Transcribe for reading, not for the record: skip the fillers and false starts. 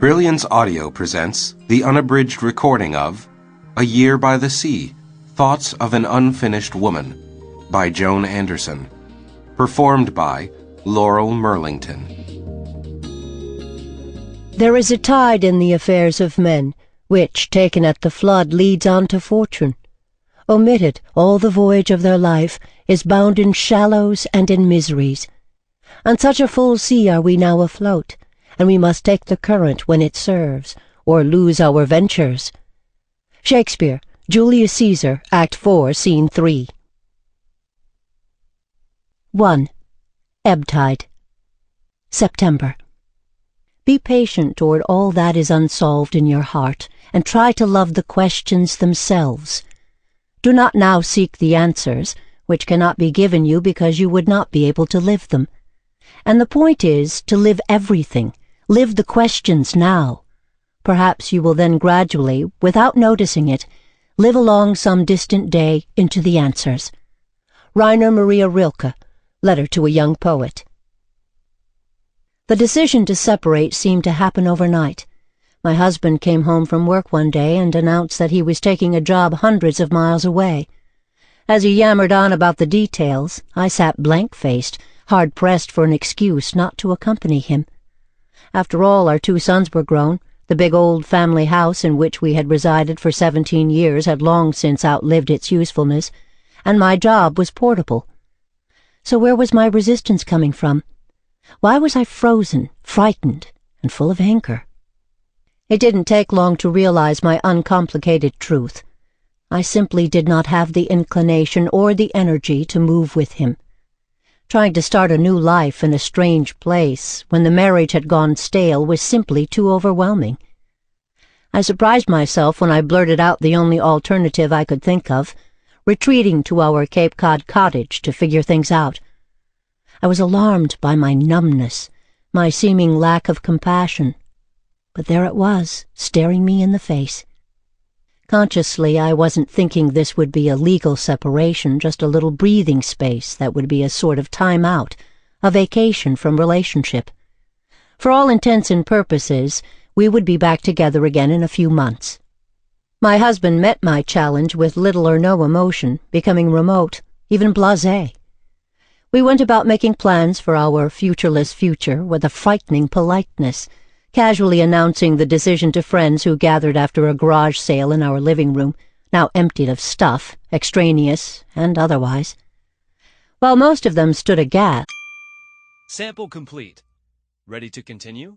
Brilliance Audio presents the unabridged recording of A Year by the Sea, Thoughts of an Unfinished Woman by Joan Anderson, performed by Laural Merlington. There is a tide in the affairs of men, which, taken at the flood, leads on to fortune. Omitted, all the voyage of their life is bound in shallows and in miseries. On such a full sea are we now afloat, and we must take the current when it serves, or lose our ventures. Shakespeare, Julius Caesar, Act 4, Scene 3. 1. Ebb tide. September. Be patient toward all that is unsolved in your heart, and try to love the questions themselves. Do not now seek the answers, which cannot be given you because you would not be able to live them. And the point is to live everything. Live the questions now. Perhaps you will then gradually, without noticing it, live along some distant day into the answers. Rainer Maria Rilke, Letter to a Young Poet. The decision to separate seemed to happen overnight. My husband came home from work one day and announced that he was taking a job hundreds of miles away. As he yammered on about the details, I sat blank-faced, hard-pressed for an excuse not to accompany him. After all, our 2 sons were grown. The big old family house in which we had resided for 17 years had long since outlived its usefulness, and my job was portable. So where was my resistance coming from? Why was I frozen, frightened, and full of anger? It didn't take long to realize my uncomplicated truth. I simply did not have the inclination or the energy to move with him. Trying to start a new life in a strange place when the marriage had gone stale was simply too overwhelming. I surprised myself when I blurted out the only alternative I could think of, retreating to our Cape Cod cottage to figure things out. I was alarmed by my numbness, my seeming lack of compassion, but there it was, staring me in the face. Consciously, I wasn't thinking this would be a legal separation, just a little breathing space that would be a sort of time out, a vacation from relationship. For all intents and purposes, we would be back together again in a few months. My husband met my challenge with little or no emotion, becoming remote, even blasé. We went about making plans for our futureless future with a frightening politeness, casually announcing the decision to friends who gathered after a garage sale in our living room, now emptied of stuff, extraneous and otherwise. While most of them stood aghast. Sample complete. Ready to continue?